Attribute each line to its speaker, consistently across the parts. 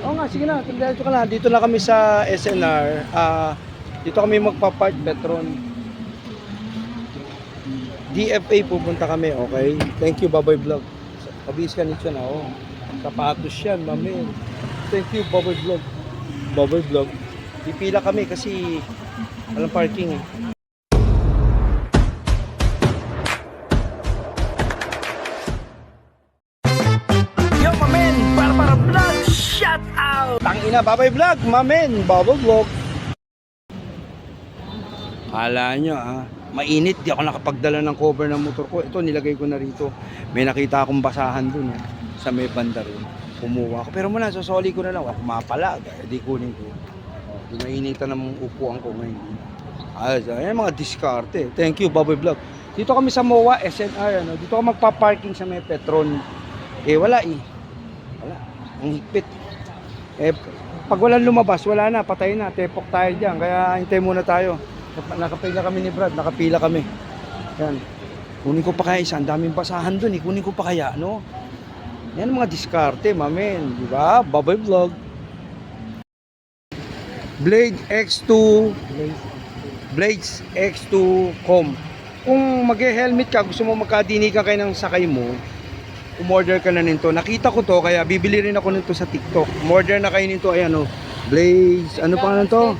Speaker 1: Oo nga, sige na, diretso ka na. Dito na kami sa SNR. Dito kami magpa-park Petron. DFA pupunta kami, okay? Thank you, Baboy Vlog. Kabis ka nito na, oh. Sapatos yan, mami. Thank you, Baboy Vlog. Baboy Vlog. Pipila kami kasi walang parking eh. Yo, mamen! Para Vlog! Shout out! Tangina, Baboy Vlog! Mamen! Baboy Vlog! Kala nyo mainit, di ako nakapagdala ng cover ng motor ko. Ito, nilagay ko na rito. May nakita akong basahan dun sa may banda rin. Kumuha ako. Pero muna, sosoli ko na lang. Ako mapalag. Di kunin ko. Di mainitan ng upuan ko ngayon. Ayan mga diskarte. Thank you, Baboy Vlog. Dito kami sa MOA, SNR. Dito ako magpa-parking sa may Petron. Wala Wala. Ang higpit. Pag walang lumabas, wala na. Patay na. Tepok tayo dyan. Kaya hintay muna tayo. Nakapila kami ni Brad, nakapila kami. Yan. Kunin ko pa kaya isa, ang daming basahan doon, kunin ko pa kaya, no? Yan mga diskarte, mamen, di ba? Baboy Vlog. Blade X2 Blades X2 Com. Kung mag-helmet ka, gusto mo magkadinigan kayo ng sakay mo, umorder ka na nito. Nakita ko to, kaya bibili rin ako nito sa TikTok. Umorder na kayo nito, ayan, Blaze, ano pa to?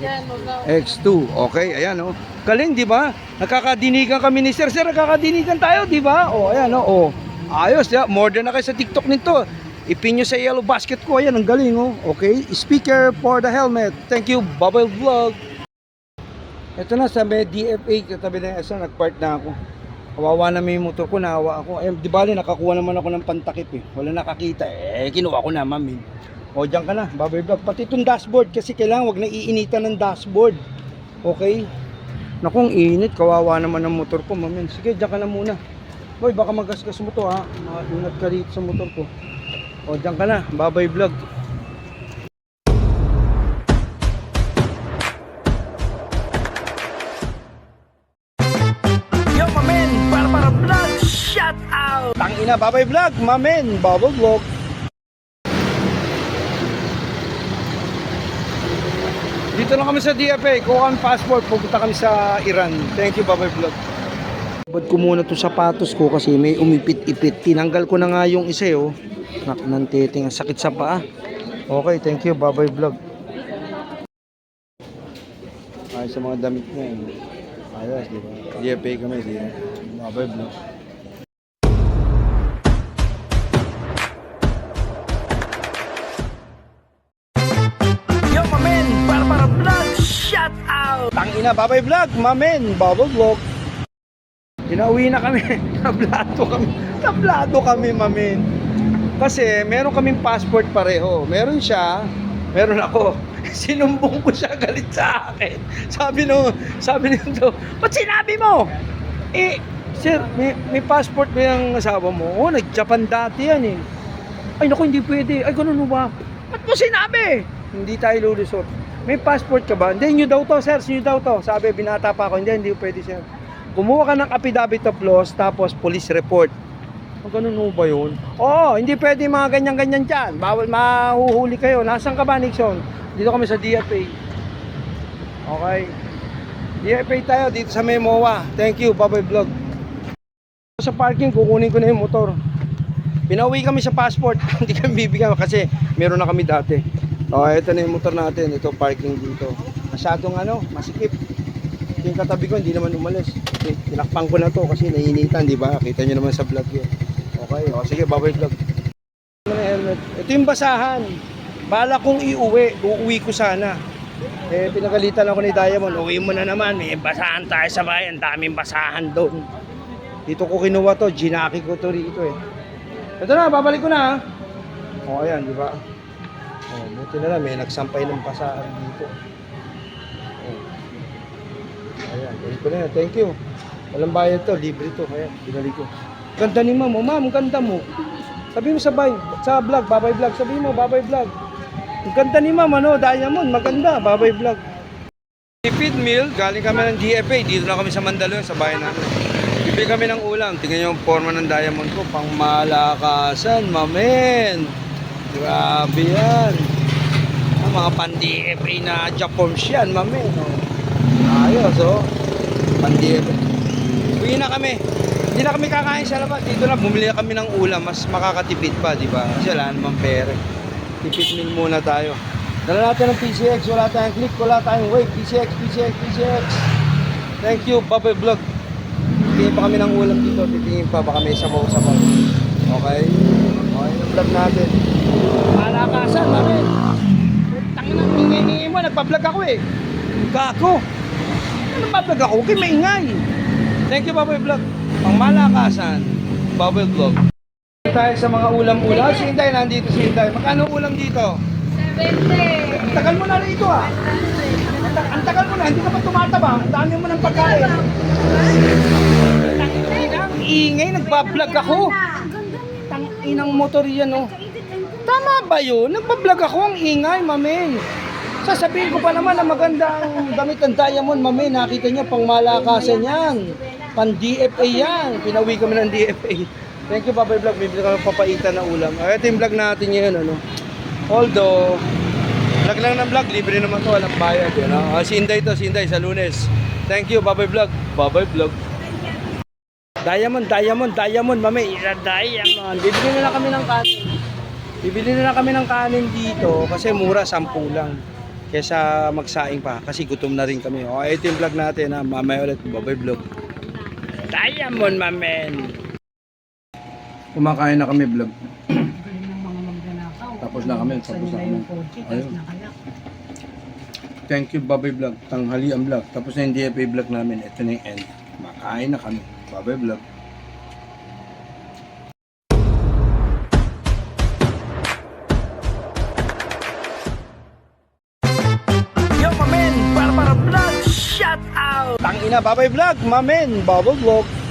Speaker 1: X2. Okay, ayan Galing, di ba? Nakakadinigan kami ni Sir. Sir, nakakadinigan tayo, di ba? Ayan ayos, ya. Order na kayo sa TikTok nito. Ipin nyo sa yellow basket ko. Ayan, ang galing, Okay, speaker for the helmet. Thank you, Bubble Vlog. Ito na sa may DFA, katabi na isa, nagpark na ako. Kawawa na may motor ko, nahawa ako. Di bali, nakakuha naman ako ng pantakip Wala nakakita. Kinuha ko na, mami. Diyan ka na, Baboy Vlog. Pati itong dashboard kasi kailangan wag na iinitan ng dashboard. Okay? Nakong init, kawawa naman ng motor ko, mamen. Sige, diyan ka na muna. Boy, baka magasgas mo to Ingat ka rito sa motor ko. Diyan ka na, Baboy Vlog. Yo, mamen, para Vlog, shout out! Tangina, Baboy Vlog, mamen, Baboy Vlog. Dito lang kami sa DFA, kuha kami passport, pupunta kami sa Iran. Thank you, Baboy Vlog. Bad ko muna itong sapatos ko kasi may umipit-ipit. Tinanggal ko na nga yung isa Nantiting, ang sakit sa paa. Okay, thank you, Baboy Vlog. Ay, sa mga damit niya ayos, di ba? DFA kami, di ba? Baboy Vlog. Para Vlog, shout out! Tangina, Baboy Vlog, mamen, Baboy Vlog. Pinauwi na kami. Tablado kami, mamen. Kasi meron kaming passport pareho. Meron siya, meron ako. Sinumbong ko siya, galit sa akin. Sabi nito, ba't sinabi mo? Sir, may passport ba yung asawa mo? Nag-Japan dati yan Ay, naku, hindi pwede. Ay, ganun ba? Ba't mo sinabi? Hindi tayo lulusot. May passport ka ba? Hindi, nyo daw to, sir. Nyo daw to. Sabi, binata pa ako. Hindi pwede, sir. Kumuha ka ng affidavit of loss, tapos police report. Ganun ba yun? Hindi pwede mga ganyan-ganyan dyan. Bawal, mahuhuli kayo. Nasaan ka ba, Nixon? Dito kami sa DFA. Okay. DFA tayo dito sa Memoa. Thank you, Baboy Vlog. Sa parking, kukunin ko na yung motor. Pinauwi kami sa passport. Hindi kami bibigyan kasi meron na kami dati. Ito na yung motor natin. Ito parking dito. Masyadong masikip. Yung katabi ko hindi naman umalis. Okay, tinakpan ko na to kasi naiinitan, di ba? Kita nyo naman sa vlog yun. Okay, sige, Baboy Vlog. Ito yung basahan. Bala kong uuwi ko sana. Pinagalitan ako ni Diamond. Uwi mo na naman, may basahan tayo sa bayan. Daming basahan doon. Dito ko kinuha to, ginaki ko to rito Ito na, babalik ko na ayan, di ba? Buti na lang, may nagsampay ng basahan dito. Ayan, thank you. Walang bayad to, libre to. Ayan, binalik ko. Ganda ni ma'am, ma'am, ganda mo. Sabi mo sa vlog, Baboy Vlog. Sabi mo, Baboy Vlog. Ang ganda ni ma'am, Diamond, maganda, Baboy Vlog. Feed meal, galing kami ng DFA. Dito na kami sa Mandaluyong, sa bayan namin. Bibili kami ng ulam. Tingnan nyo yung forma ng Diamond ko. Pang malakasan, mamen. Grabe yan. mga pandi-FA na Japons yan, mami. No? Ayos, oh. Pandi-FA. Uwi na kami. Hindi na kami kakain sa labas. Dito na, bumili na kami ng ulam. Mas makakatipid pa, di ba? Kasi wala namang pera. Tipid meal muna tayo. Dala natin ng PCX. Wala tayong click, wala tayong wave. PCX. Thank you, Baboy Vlog. Titingin pa kami ng ulam dito. Titingin pa, baka may sabaw-sabaw. Okay? Okay, yung vlog natin. Malakasan, mami. Tangin ang ingay mo. Nagpa-vlog ako eh. Kako. Nagpa-vlog ako. Okay, maingay. Thank you, Baboy Vlog. Pang malakasan, Baboy Vlog. Tayo sa mga ulam-ulam. Si Inday, nandito si Inday. Magkano ulam dito?
Speaker 2: 70.
Speaker 1: Ang tagal mo na rito ah. Ang tagal mo na, hindi ka pa tumataba. Ang dami mo ng pagkain. Tanginang ingay, nagpa-vlog ako. Tanginang motor yan oh. Tama ba yun? Nagpa-vlog ako, ang ingay, mami. Sasabihin ko pa naman na magandang damit ng Diamond, mami. Nakita niyo, pang malakasan yan. Pang DFA yan. Pinawi kami ng DFA. Thank you, Baboy Vlog. Bibili kami papaitan na ulam. Ito yung vlog natin ngayon, ano. Although, vlog lang ng vlog, libre naman to, walang bayad. Yun, si Inday to, si Inday sa Lunes. Thank you, Baboy Vlog. Baboy Vlog. Diamond, mami. Diamond. Bibili na lang kami ng kanin. Bibili na lang kami ng kanin dito kasi mura, 10 lang. Kesa magsaing pa kasi gutom na rin kami. O, ito yung vlog natin ha. Mamaya ulit, Baboy Vlog. Diamond, mamen. Kumakain na kami vlog. Tapos na kami. Ayun. Thank you, Baboy Vlog. Tanghali ang vlog. Tapos na yung DFA vlog namin. Ito na yung end. Makain na kami. Baboy Vlog. Yo, mamen! Para Vlog! Shout out! Tangina, Baboy Vlog! Mamen! Baboy Vlog!